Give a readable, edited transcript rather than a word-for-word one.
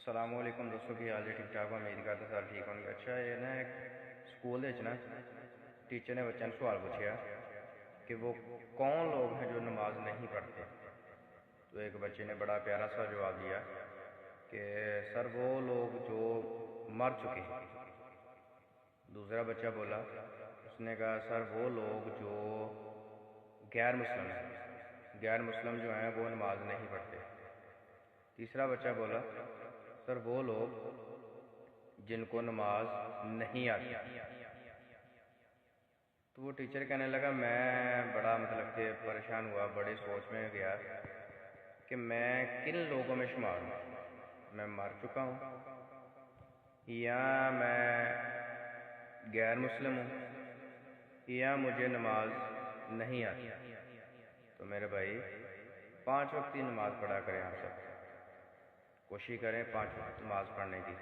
السلام علیکم دوستوں کی حال ہے ٹھیک ٹھاک امید کرتا سارے ٹھیک ہوں گے۔ اچھا یہ نا ایک سکول نا ٹیچر نے بچوں نے سوال پوچھا کہ وہ کون لوگ ہیں جو نماز نہیں پڑھتے، تو ایک بچے نے بڑا پیارا سا جواب دیا کہ سر وہ لوگ جو مر چکے ہیں۔ دوسرا بچہ بولا، اس نے کہا سر وہ لوگ جو غیر مسلم ہیں، غیر مسلم جو ہیں وہ نماز نہیں پڑھتے۔ تیسرا بچہ بولا سر وہ لوگ جن کو نماز نہیں آتی۔ تو وہ ٹیچر کہنے لگا میں بڑا کہ پریشان ہوا، بڑی سوچ میں گیا کہ میں کن لوگوں میں شمار ہوں، میں مر چکا ہوں یا میں غیر مسلم ہوں یا مجھے نماز نہیں آتی۔ تو میرے بھائی 5 وقت کی نماز پڑھا کریں، آپ سب کوشش کریں 5 وقت نماز پڑھنے کی۔